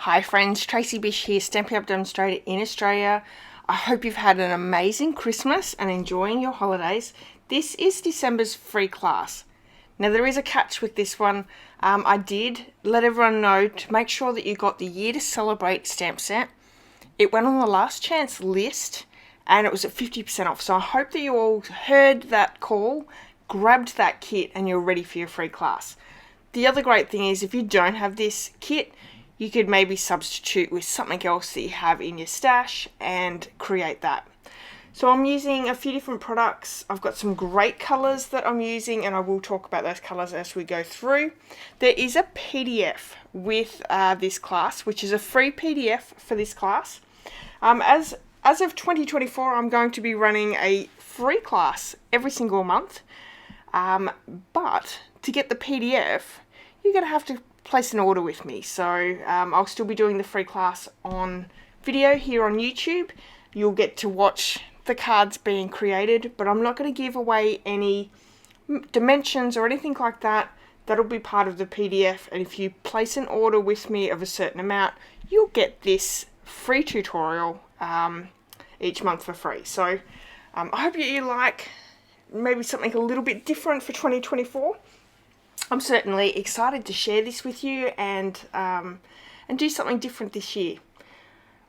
Hi friends, Tracy.bish here, Stampin' Up demonstrator in Australia. I hope you've had an amazing Christmas and enjoying your holidays. This is December's free class. Now there is a catch with this one. I did let everyone know to make sure that you got the Year to Celebrate stamp set. It went on the last chance list and it was at 50% off. So I hope that you all heard that call, grabbed that kit and you're ready for your free class. The other great thing is if you don't have this kit, you could maybe substitute with something else that you have in your stash and create that. So I'm using a few different products. I've got some great colours that I'm using and I will talk about those colours as we go through. There is a PDF with this class, which is a free PDF for this class. As of 2024, I'm going to be running a free class every single month. But to get the PDF, you're going to have to place an order with me. So I'll still be doing the free class on video here on YouTube. You'll get to watch the cards being created, but I'm not going to give away any dimensions or anything like that. That'll be part of the PDF, and if you place an order with me of a certain amount, you'll get this free tutorial each month for free. So I hope you like maybe something a little bit different for 2024. I'm certainly excited to share this with you and do something different this year.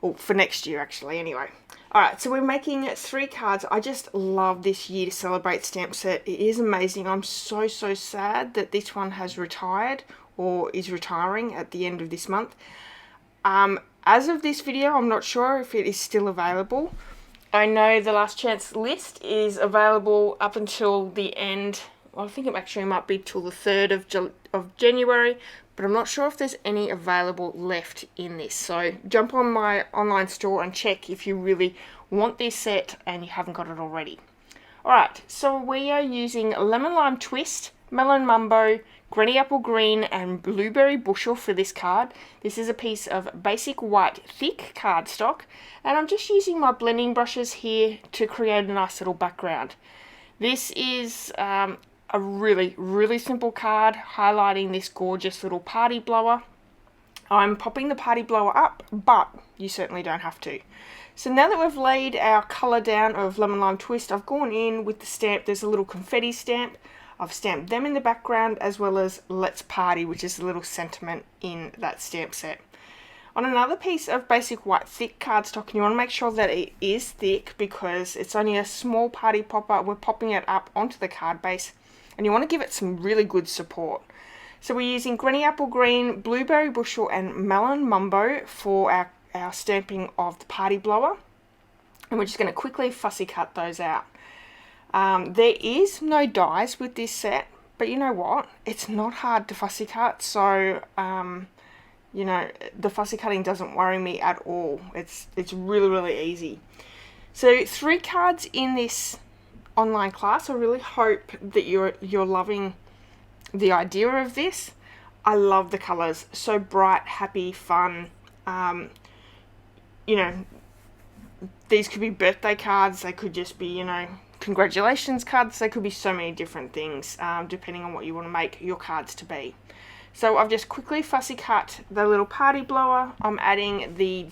Or for next year, actually, anyway. Alright, so we're making 3 cards. I just love this Year to Celebrate stamp set. It is amazing. I'm so sad that this one has retired or is retiring at the end of this month. As of this video, I'm not sure if it is still available. I know the last chance list is available up until the end. Well, I think it actually might be till the 3rd of January, but I'm not sure if there's any available left in this. So jump on my online store and check if you really want this set and you haven't got it already. Alright, so we are using Lemon Lime Twist, Melon Mumbo, Granny Apple Green and Blueberry Bushel for this card. This is a piece of basic white thick cardstock, and I'm just using my blending brushes here to create a nice little background. This is a really simple card highlighting this gorgeous little party blower. I'm popping the party blower up, but you certainly don't have to. So now that we've laid our colour down of Lemon Lime Twist, I've gone in with the stamp. There's a little confetti stamp. I've stamped them in the background, as well as Let's Party, which is a little sentiment in that stamp set. On another piece of basic white thick cardstock, and you want to make sure that it is thick because it's only a small party popper, we're popping it up onto the card base, and you want to give it some really good support. So we're using Granny Apple Green, Blueberry Bushel and Melon Mumbo for our stamping of the party blower, and we're just going to quickly fussy cut those out. There is no dies with this set, but you know what? It's not hard to fussy cut, so you know, the fussy cutting doesn't worry me at all. It's really easy. So 3 cards in this online class. I really hope that you're loving the idea of this. I love the colours. So bright, happy, fun. You know, these could be birthday cards. They could just be, you know, congratulations cards. They could be so many different things, depending on what you want to make your cards to be. So I've just quickly fussy cut the little party blower. I'm adding the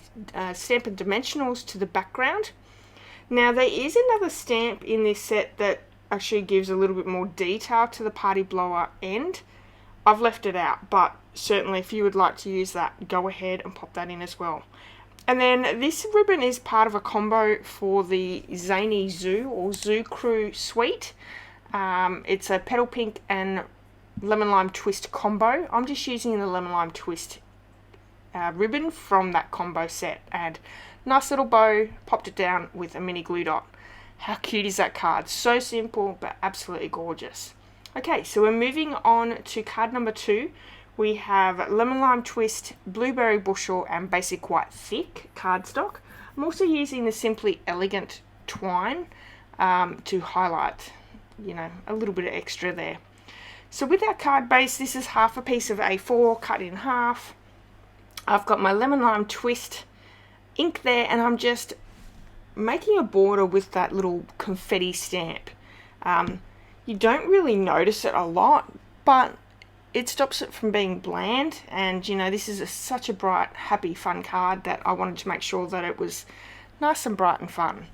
Stampin' Dimensionals to the background. Now there is another stamp in this set that actually gives a little bit more detail to the party blower end. I've left it out, but certainly if you would like to use that, go ahead and pop that in as well. And then this ribbon is part of a combo for the Zany Zoo or Zoo Crew suite. It's a Petal Pink and Lemon Lime Twist combo. I'm just using the Lemon Lime Twist ribbon from that combo set, and nice little bow, popped it down with a mini glue dot. How cute is that card? So simple but absolutely gorgeous. Okay, so we're moving on to card number 2. We have Lemon Lime Twist, Blueberry Bushel and basic white thick cardstock. I'm also using the Simply Elegant twine to highlight, you know, a little bit of extra there. So with our card base, this is half a piece of A4 cut in half. I've got my Lemon Lime Twist ink there, and I'm just making a border with that little confetti stamp. You don't really notice it a lot, but it stops it from being bland. And you know, this is such a bright, happy, fun card that I wanted to make sure that it was nice and bright and fun.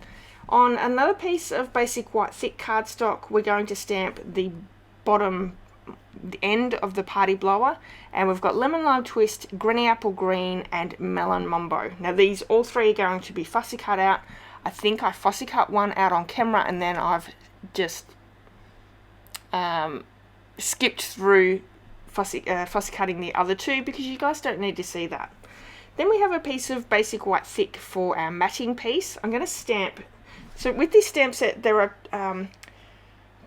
On another piece of basic white thick cardstock, we're going to stamp the bottom end of the party blower, and we've got lemon lime twist, granny apple green, and melon mumbo. Now these all three are going to be fussy cut out. I think I fussy cut one out on camera, and then I've just skipped through fussy cutting the other two because you guys don't need to see that. Then we have a piece of basic white thick for our matting piece. I'm going to stamp. So with this stamp set, there are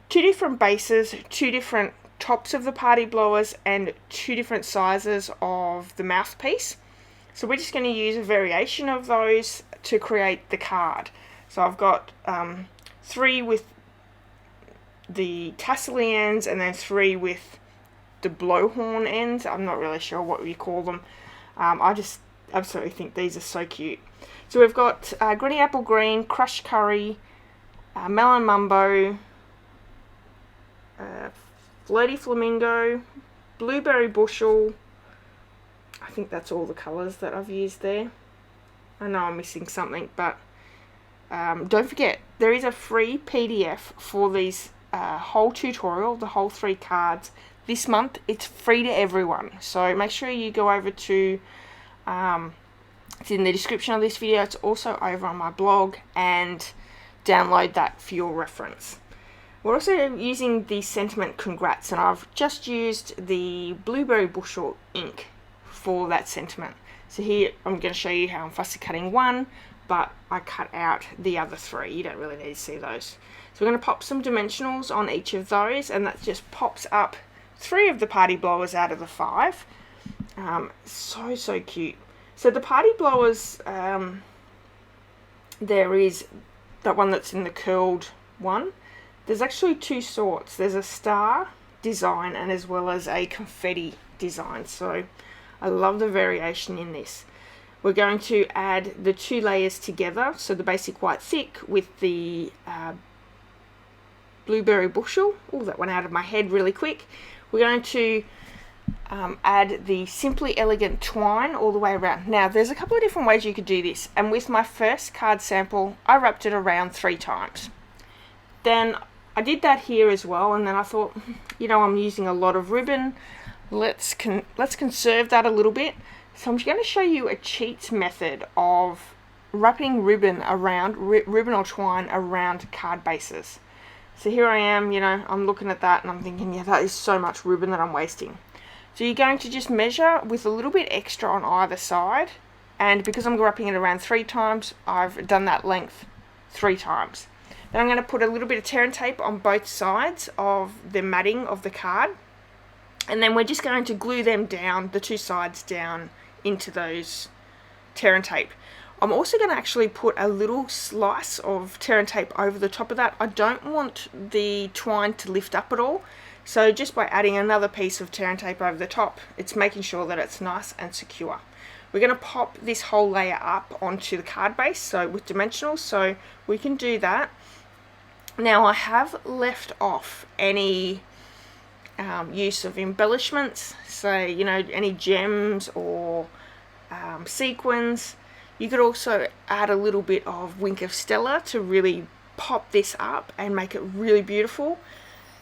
2 different bases, 2 different tops of the party blowers, and 2 different sizes of the mouthpiece. So we're just going to use a variation of those to create the card. So I've got 3 with the tassel-y ends, and then 3 with the blowhorn ends. I'm not really sure what you call them. I just absolutely think these are so cute. So we've got granny apple green, crushed curry, melon mumbo, floaty flamingo, blueberry bushel. I think that's all the colours that I've used there. I know I'm missing something, but don't forget, there is a free PDF for these whole tutorial, the whole 3 cards. This month, it's free to everyone. So make sure you go over to, it's in the description of this video, it's also over on my blog, and download that for your reference. We're also using the sentiment Congrats, and I've just used the blueberry bushel ink for that sentiment. So here I'm going to show you how I'm fussy cutting one, but I cut out the other 3. You don't really need to see those. So we're going to pop some dimensionals on each of those, and that just pops up 3 of the party blowers out of the 5. So cute. So the party blowers, there is that one that's in the curled one. There's actually 2 sorts. There's a star design and as well as a confetti design. So I love the variation in this. We're going to add the 2 layers together. So the basic white thick with the blueberry bushel. Oh, that went out of my head really quick. We're going to add the Simply Elegant twine all the way around. Now, there's a couple of different ways you could do this. And with my first card sample, I wrapped it around 3 times. Then I did that here as well, and then I thought, you know, I'm using a lot of ribbon. Let's conserve that a little bit. So I'm going to show you a cheat method of wrapping ribbon around, ribbon or twine around card bases. So here I am, you know, I'm looking at that and I'm thinking, yeah, that is so much ribbon that I'm wasting. So you're going to just measure with a little bit extra on either side, and because I'm wrapping it around 3 times, I've done that length 3 times. Then I'm going to put a little bit of tear and tape on both sides of the matting of the card, and then we're just going to glue them down, the 2 sides down into those tear and tape. I'm also going to actually put a little slice of tear and tape over the top of that. I don't want the twine to lift up at all, so just by adding another piece of tear and tape over the top, it's making sure that it's nice and secure. We're going to pop this whole layer up onto the card base, so with dimensionals, so we can do that. Now I have left off any use of embellishments, so you know, any gems or sequins. You could also add a little bit of Wink of Stella to really pop this up and make it really beautiful.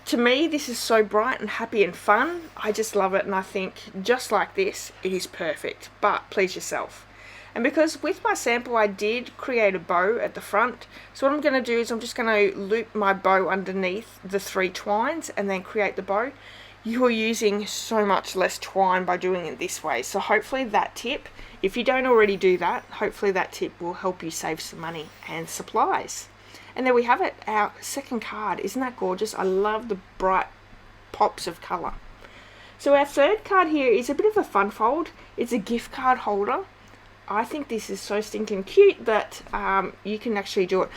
To me, this is so bright and happy and fun. I just love it, and I think just like this, it is perfect, but please yourself. And because with my sample I did create a bow at the front, so what I'm going to do is I'm just going to loop my bow underneath the 3 twines and then create the bow. You're using so much less twine by doing it this way, so hopefully that tip, if you don't already do that, hopefully that tip will help you save some money and supplies. And there we have it, our second card. Isn't that gorgeous? I love the bright pops of colour. So our third card here is a bit of a fun fold. It's a gift card holder. I think this is so stinking cute that you can actually do it.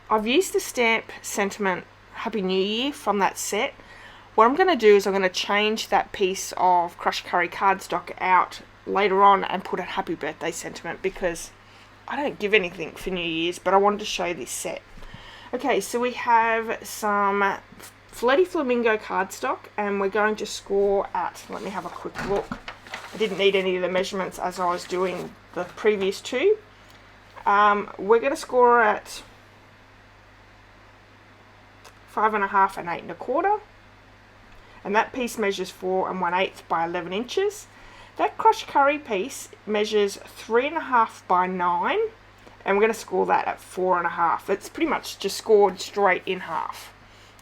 I've used the stamp sentiment Happy New Year from that set. What I'm going to do is I'm going to change that piece of crushed curry cardstock out later on and put a happy birthday sentiment, because I don't give anything for New Year's, but I wanted to show this set. Okay, so we have some Flirty Flamingo cardstock, and we're going to score at, let me have a quick look. I didn't need any of the measurements as I was doing the previous two. We're going to score at 5.5 and 8 1/4, and that piece measures 4 1/8 by 11 inches. That crushed curry piece measures 3.5 by 9, and we're going to score that at 4.5. It's pretty much just scored straight in half.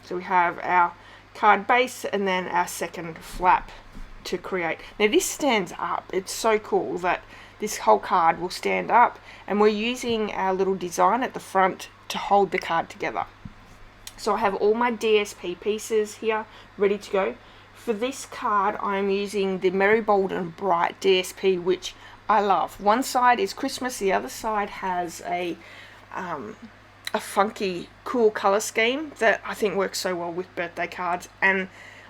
So we have our card base and then our second flap to create. Now this stands up. It's so cool that this whole card will stand up, and we're using our little design at the front to hold the card together. So I have all my DSP pieces here ready to go. For this card, I'm using the Merry Bold and Bright DSP, which I love. One side is Christmas, the other side has a funky, cool color scheme that I think works so well with birthday cards, and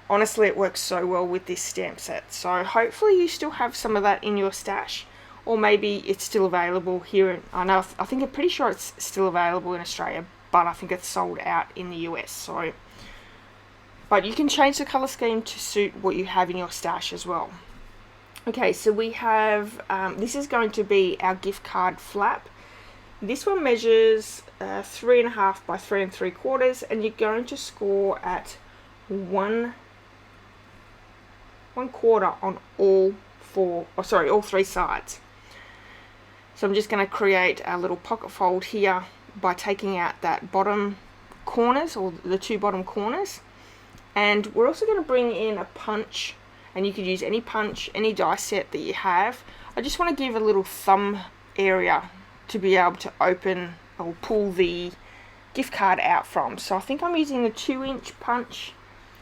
honestly it works so well with this stamp set. So hopefully you still have some of that in your stash, or maybe it's still available here. I think I'm pretty sure it's still available in Australia, but I think it's sold out in the US. So, but you can change the color scheme to suit what you have in your stash as well. Okay, so we have, this is going to be our gift card flap. This one measures 3.5 by 3 3/4, and you're going to score at 1 1/4 on all three sides. So I'm just going to create a little pocket fold here by taking out that bottom corners, or the two bottom corners, and we're also going to bring in a punch, and you could use any punch, any die set that you have. I just want to give a little thumb area to be able to open or pull the gift card out from. So I think I'm using the 2-inch punch.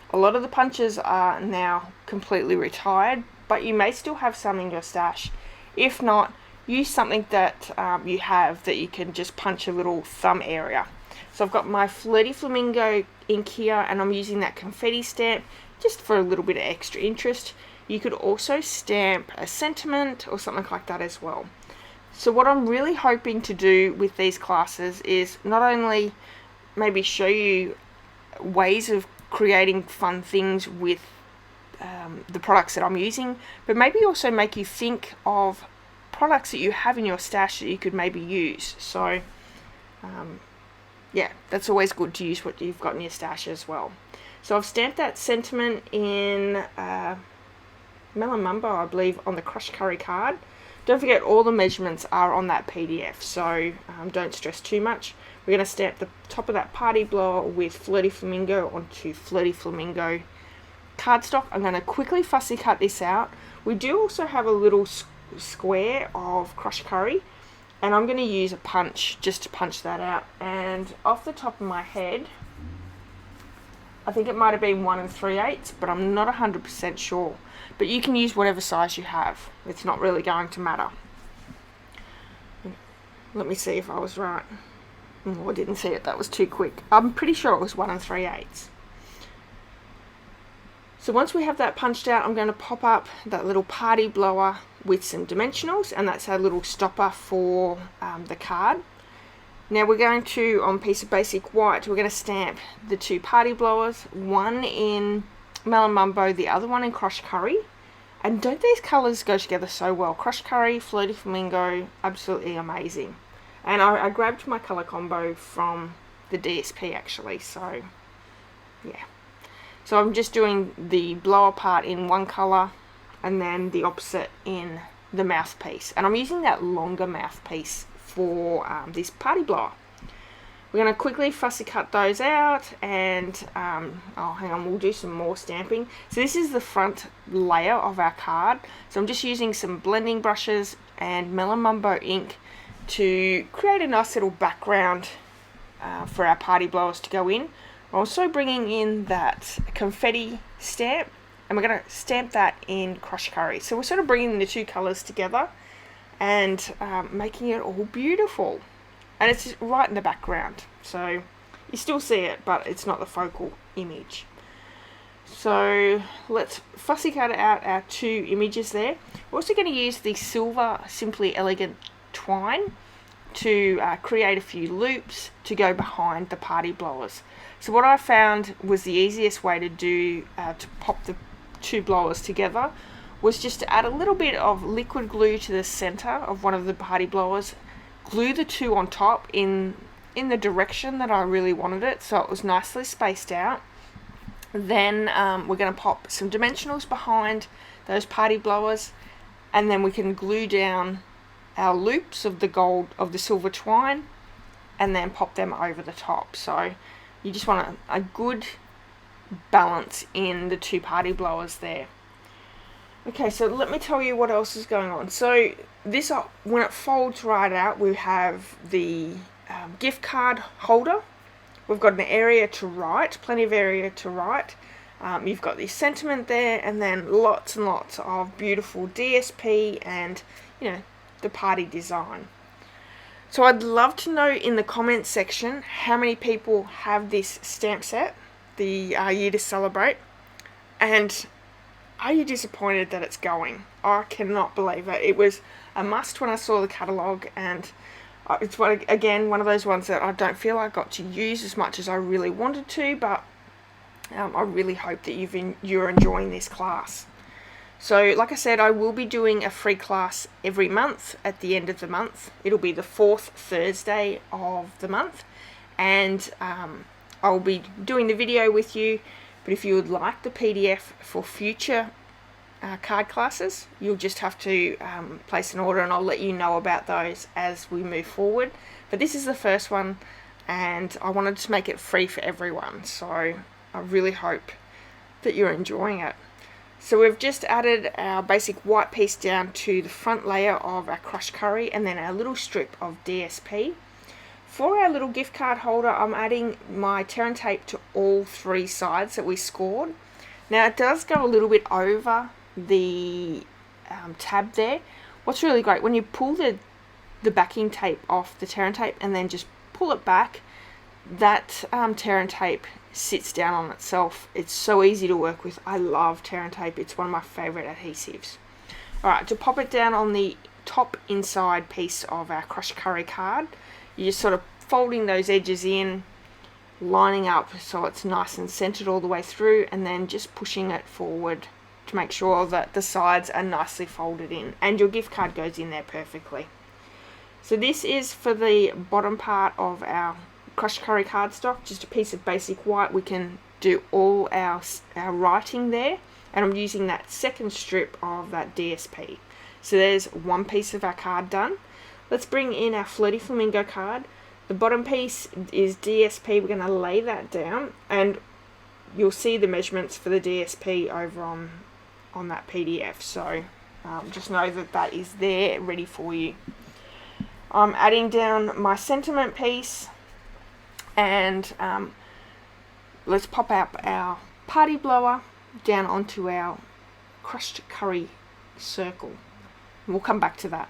A lot of the punches are now completely retired, but you may still have some in your stash. If not, use something that you have that you can just punch a little thumb area. So I've got my Flirty Flamingo ink here, and I'm using that confetti stamp just for a little bit of extra interest. You could also stamp a sentiment or something like that as well. So what I'm really hoping to do with these classes is not only maybe show you ways of creating fun things with the products that I'm using, but maybe also make you think of products that you have in your stash that you could maybe use. So yeah, that's always good to use what you've got in your stash as well. So I've stamped that sentiment in Melon Mumbo, I believe, on the crushed curry card. Don't forget, all the measurements are on that PDF, so don't stress too much. We're going to stamp the top of that party blower with Flirty Flamingo onto Flirty Flamingo cardstock. I'm going to quickly fussy cut this out. We do also have a little square of crushed curry, and I'm going to use a punch just to punch that out. And off the top of my head, I think it might have been 1 3/8, but I'm not 100% sure. But you can use whatever size you have. It's not really going to matter. Let me see if I was right. Oh, I didn't see it. That was too quick. I'm pretty sure it was 1 3/8. So once we have that punched out, I'm going to pop up that little party blower with some dimensionals, and that's our little stopper for the card. Now we're going to, on a piece of basic white, we're going to stamp the two party blowers, one in Melon Mumbo, the other one in crushed curry. And don't these colours go together so well? Crushed curry, Flirty Flamingo, absolutely amazing. And I grabbed my colour combo from the DSP actually, so yeah. So I'm just doing the blower part in one colour and then the opposite in the mouthpiece. And I'm using that longer mouthpiece for this party blower. We're going to quickly fussy cut those out, and oh, hang on, we'll do some more stamping. So this is the front layer of our card. So I'm just using some blending brushes and Melon Mumbo ink to create a nice little background for our party blowers to go in. We're also bringing in that confetti stamp, and we're going to stamp that in crushed curry. So we're sort of bringing the two colours together and making it all beautiful. And it's right in the background, so you still see it, but it's not the focal image. So let's fussy cut out our two images there. We're also going to use the silver Simply Elegant twine to create a few loops to go behind the party blowers. So what I found was the easiest way to do to pop the two blowers together was just to add a little bit of liquid glue to the center of one of the party blowers, glue the two on top in the direction that I really wanted it, so it was nicely spaced out. Then we're going to pop some dimensionals behind those party blowers, and then we can glue down our loops of the silver twine, and then pop them over the top. So you just want a good balance in the two party blowers there. Okay, so let me tell you what else is going on. So this, when it folds right out, we have the gift card holder. We've got an area to write, plenty of area to write. You've got the sentiment there, and then lots and lots of beautiful DSP and, the party design. So I'd love to know in the comments section how many people have this stamp set, the Year to Celebrate, and are you disappointed that it's going? I cannot believe it. It was a must when I saw the catalogue, and it's one of those ones that I don't feel I got to use as much as I really wanted to, but I really hope that you're enjoying this class. So like I said, I will be doing a free class every month at the end of the month. It'll be the 4th Thursday of the month, and I'll be doing the video with you. But if you would like the PDF for future card classes, you'll just have to place an order, and I'll let you know about those as we move forward. But this is the first one, and I wanted to make it free for everyone, so I really hope that you're enjoying it. So we've just added our basic white piece down to the front layer of our crushed curry, and then our little strip of DSP. For our little gift card holder, I'm adding my tear and tape to all 3 sides that we scored. Now it does go a little bit over the tab there. What's really great, when you pull the backing tape off the tear and tape and then just pull it back, that tear and tape sits down on itself. It's so easy to work with. I love tear and tape. It's one of my favorite adhesives. Alright, to pop it down on the top inside piece of our crushed curry card, you're just sort of folding those edges in, lining up so it's nice and centered all the way through, and then just pushing it forward to make sure that the sides are nicely folded in and your gift card goes in there perfectly. So this is for the bottom part of our crushed curry cardstock, just a piece of basic white. We can do all our writing there, and I'm using that second strip of that DSP. So there's one piece of our card done. Let's bring in our Flirty Flamingo card. The bottom piece is DSP. We're going to lay that down, and you'll see the measurements for the DSP over on that PDF. So just know that that is there ready for you. I'm adding down my sentiment piece, and let's pop up our party blower down onto our crushed curry circle. We'll come back to that.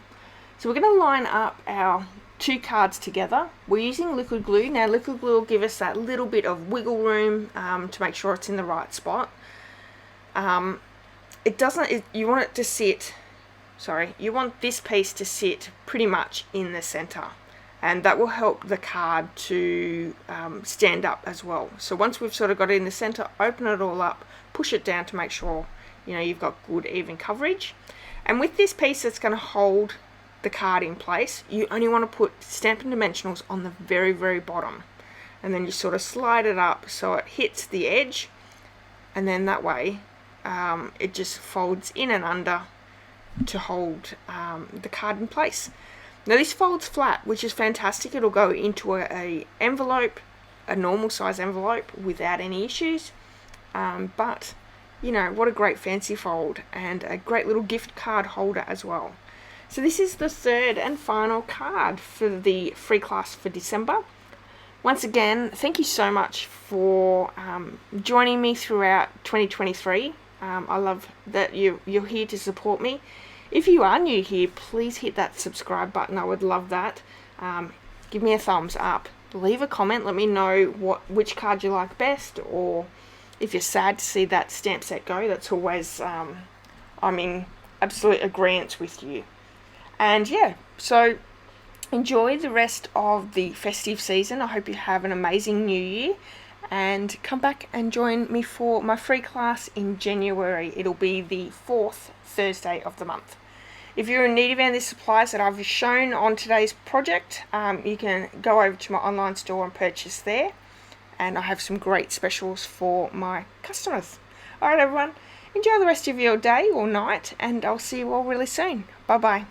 So we're going to line up our 2 cards together. We're using liquid glue. Now liquid glue will give us that little bit of wiggle room to make sure it's in the right spot. You want it to sit, you want this piece to sit pretty much in the center, and that will help the card to stand up as well. So once we've sort of got it in the center, open it all up, push it down to make sure you've got good even coverage. And with this piece that's going to hold the card in place, you only want to put Stampin' Dimensionals on the very, very bottom, and then you sort of slide it up so it hits the edge, and then that way it just folds in and under to hold the card in place. Now this folds flat, which is fantastic. It'll go into a envelope, a normal size envelope, without any issues. But what a great fancy fold, and a great little gift card holder as well. So this is the 3rd and final card for the free class for December. Once again, thank you so much for joining me throughout 2023. I love that you're here to support me. If you are new here, please hit that subscribe button. I would love that. Give me a thumbs up. Leave a comment. Let me know which card you like best, or if you're sad to see that stamp set go. That's always, I'm in absolute agreement with you. And yeah, so enjoy the rest of the festive season. I hope you have an amazing new year, and come back and join me for my free class in January. It'll be the 4th Thursday of the month. If you're in need of any of the supplies that I've shown on today's project, you can go over to my online store and purchase there, and I have some great specials for my customers. Alright everyone, enjoy the rest of your day or night, and I'll see you all really soon. Bye bye.